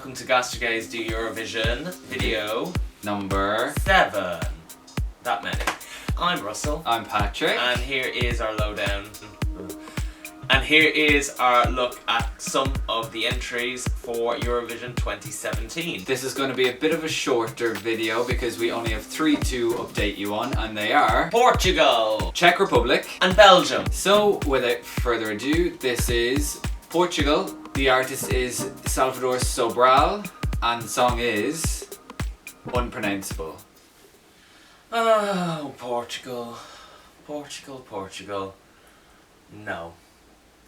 welcome to GastroGays Do Eurovision video number 7. That many. I'm Russell. I'm Patrick. And here is our lowdown. And here is our look at some of the entries for Eurovision 2017. This is going to be a bit of a shorter video because we only have 3 to update you on, and they are Portugal, Czech Republic, and Belgium. So without further ado, this is Portugal. The artist is Salvador Sobral, and the song is unpronounceable. Oh, Portugal. Portugal. No.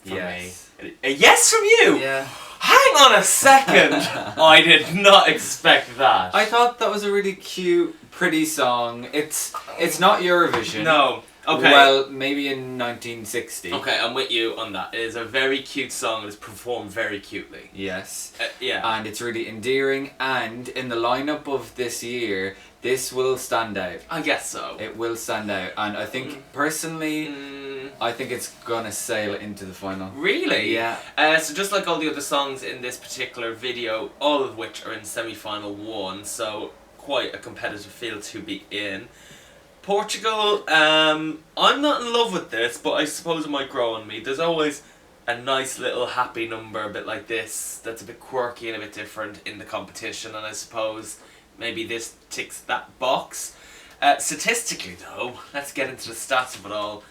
Yes. Me. A yes from you? Yeah. Hang on a second! I did not expect that. I thought that was a really cute, pretty song. It's not Eurovision. No. Okay. Well, maybe in 1960. Okay, I'm with you on that. It is a very cute song. It is performed very cutely. Yes. Yeah. And it's really endearing, and in the lineup of this year, this will stand out. I guess so. It will stand out, and I think, personally, I think it's gonna sail into the final. Really? Yeah. So just like all the other songs in this particular video, all of which are in semi-final 1, so quite a competitive field to be in. Portugal, I'm not in love with this, but I suppose it might grow on me. There's always a nice little happy number, a bit like this, that's a bit quirky and a bit different in the competition, and I suppose maybe this ticks that box. Statistically though, let's get into the stats of it all.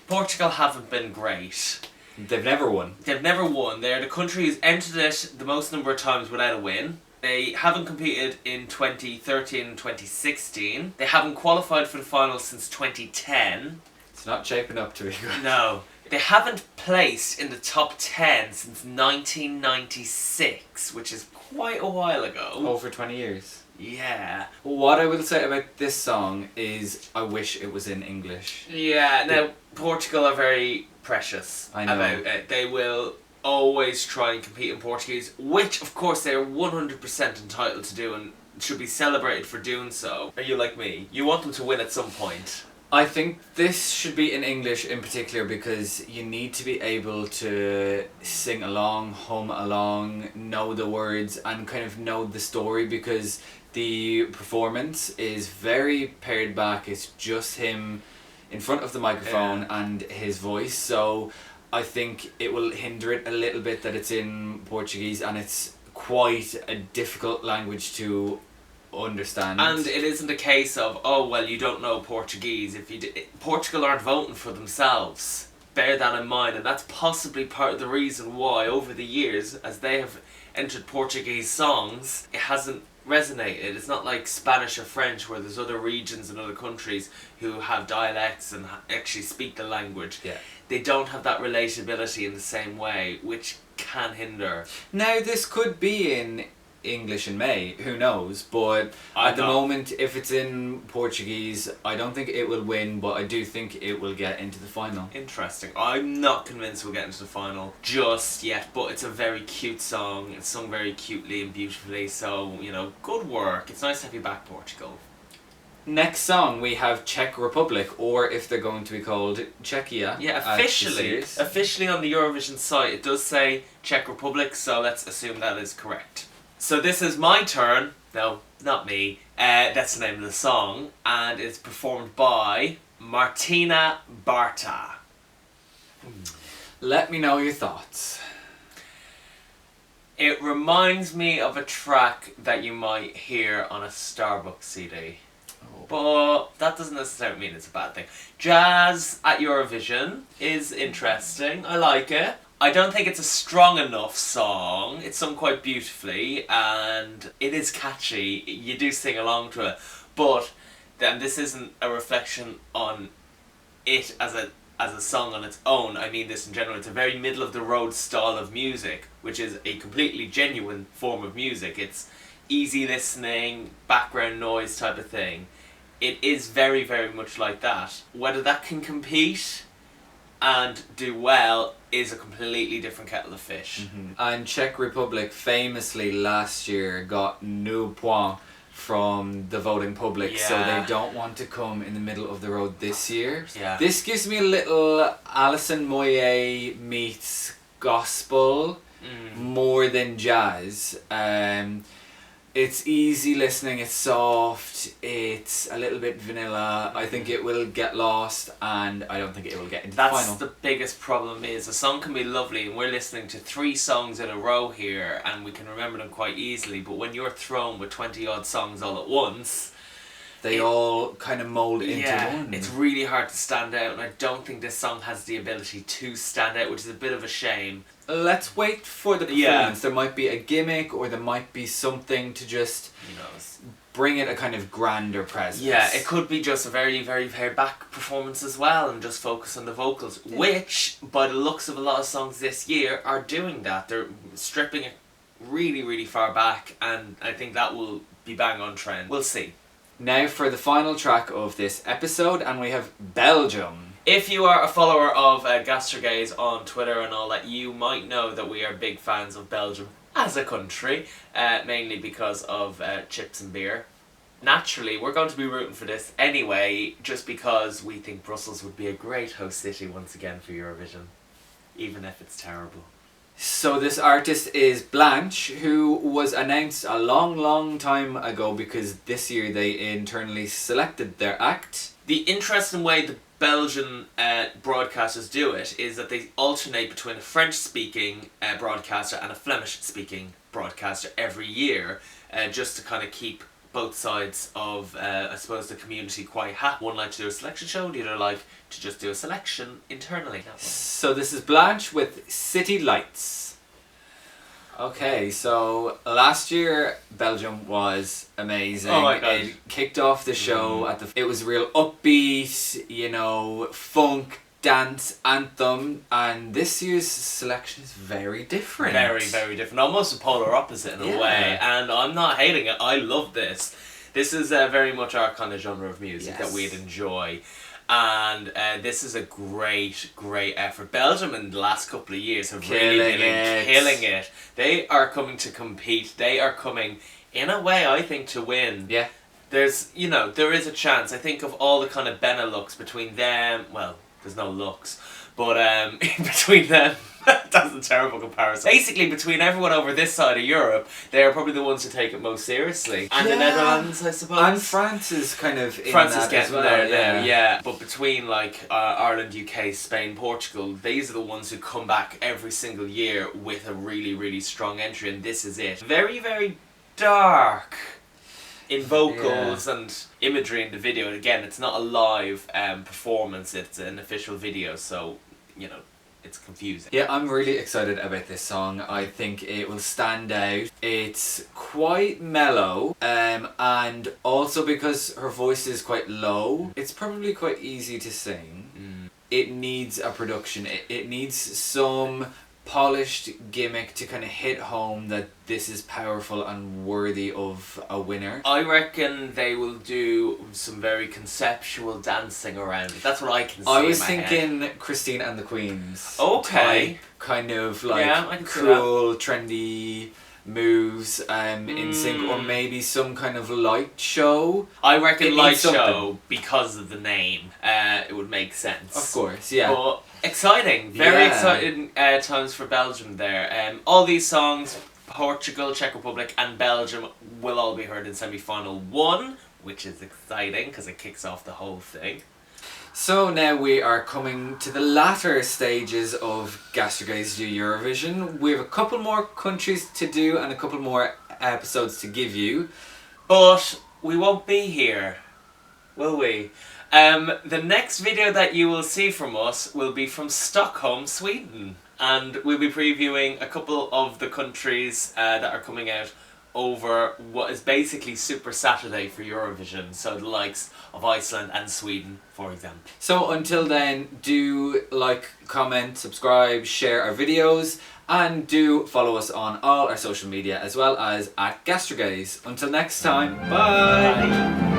Portugal haven't been great. They've never won. They've never won. They're the country who's entered it the most number of times without a win. They haven't competed in 2013 and 2016. They haven't qualified for the final since 2010. It's not shaping up to be good. No. They haven't placed in the top 10 since 1996, which is quite a while ago. Over 20 years. Yeah. What I will say about this song is I wish it was in English. Yeah, now Portugal are very precious I know. about it. They will always try and compete in Portuguese, which of course they are 100% entitled to do and should be celebrated for doing so. Are you like me? You want them to win at some point. I think this should be in English in particular because you need to be able to sing along, hum along, know the words and kind of know the story, because the performance is very pared back. It's just him in front of the microphone and his voice, so I think it will hinder it a little bit that it's in Portuguese, and it's quite a difficult language to understand. And it isn't a case of, oh well, you don't know Portuguese. If you Portugal aren't voting for themselves. Bear that in mind, and that's possibly part of the reason why over the years, as they have entered Portuguese songs, it hasn't resonated. It's not like Spanish or French where there's other regions and other countries who have dialects and actually speak the language. Yeah. They don't have that relatability in the same way, which can hinder. Now this could be in English in May, who knows, but at the moment, if it's in Portuguese, I don't think it will win, but I do think it will get into the final. Interesting. I'm not convinced we'll get into the final just yet, but it's a very cute song. It's sung very cutely and beautifully, so, you know, good work. It's nice to have you back, Portugal. Next song we have Czech Republic, or if they're going to be called Czechia. Yeah, officially on the Eurovision site it does say Czech Republic, so let's assume that is correct. So this is my turn. No, not me. That's the name of the song, and it's performed by Martina, Bárta. Let me know your thoughts. It reminds me of a track that you might hear on a Starbucks CD. But that doesn't necessarily mean it's a bad thing. Jazz at Eurovision is interesting. I like it. I don't think it's a strong enough song. It's sung quite beautifully and it is catchy. You do sing along to it. But then this isn't a reflection on it as a song on its own. I mean this in general. It's a very middle of the road style of music, which is a completely genuine form of music. It's easy listening, background noise type of thing. It is very, very much like that. Whether that can compete and do well is a completely different kettle of fish. And Czech Republic famously last year got no point from the voting public, so they don't want to come in the middle of the road this year. Yeah. This gives me a little Alison Moyet meets gospel more than jazz. It's easy listening, it's soft, it's a little bit vanilla. I think it will get lost, and I don't think it will get into the final. That's the biggest problem. Is a song can be lovely, and we're listening to 3 songs in a row here, and we can remember them quite easily, but when you're thrown with 20 odd songs all at once, they all kind of mould into one. It's really hard to stand out, and I don't think this song has the ability to stand out, which is a bit of a shame. Let's wait for the performance. There might be a gimmick, or there might be something to just bring it a kind of grander presence. Yeah, it could be just a very, very pared back performance as well, and just focus on the vocals, which, by the looks of a lot of songs this year, are doing that. They're stripping it really, really far back, and I think that will be bang on trend. We'll see. Now for the final track of this episode, and we have Belgium. If you are a follower of GastroGays on Twitter and all that, you might know that we are big fans of Belgium as a country, mainly because of chips and beer. Naturally, we're going to be rooting for this anyway, just because we think Brussels would be a great host city once again for Eurovision, even if it's terrible. So this artist is Blanche, who was announced a long, long time ago because this year they internally selected their act. The interesting way the Belgian broadcasters do it is that they alternate between a French-speaking broadcaster and a Flemish-speaking broadcaster every year, just to kind of keep both sides of, I suppose, the community quite happy. One like to do a selection show, the other like to just do a selection internally. So this is Blanche with City Lights. Okay, so last year Belgium was amazing. Oh my God. It kicked off the show it was real upbeat, funk, dance, anthem, and this year's selection is very different. Very, very different. Almost a polar opposite in a way, and I'm not hating it. I love this. This is very much our kind of genre of music that we'd enjoy. And this is a great, great effort. Belgium in the last couple of years have really been killing it. They are coming to compete. They are coming, in a way, I think, to win. Yeah. There's, there is a chance. I think of all the kind of Benelux between them, well, there's no looks, but between them, that's a terrible comparison. Basically, between everyone over this side of Europe, they are probably the ones who take it most seriously. And the Netherlands, I suppose. And France is kind of in France that is getting as well, there now, yeah. But between Ireland, UK, Spain, Portugal, these are the ones who come back every single year with a really, really strong entry, and this is it. Very, very dark in vocals and imagery in the video. And again, it's not a live performance, it's an official video, so, it's confusing. Yeah, I'm really excited about this song. I think it will stand out. It's quite mellow, and also because her voice is quite low, it's probably quite easy to sing. It needs a production. It needs some polished gimmick to kind of hit home that this is powerful and worthy of a winner. I reckon they will do some very conceptual dancing around it. That's what I can see. I was thinking Christine and the Queens. Okay. Type, kind of cool, trendy moves in sync, or maybe some kind of light show. I reckon light show because of the name. It would make sense. Of course, yeah. But exciting, very exciting times for Belgium there. All these songs, Portugal, Czech Republic and Belgium, will all be heard in semi-final 1, which is exciting because it kicks off the whole thing. So now we are coming to the latter stages of GastroGays Do Eurovision. We have a couple more countries to do and a couple more episodes to give you. But we won't be here, will we? The next video that you will see from us will be from Stockholm, Sweden. And we'll be previewing a couple of the countries that are coming out over what is basically Super Saturday for Eurovision. So the likes of Iceland and Sweden, for example. So until then, do like, comment, subscribe, share our videos, and do follow us on all our social media as well as at GastroGays. Until next time, bye!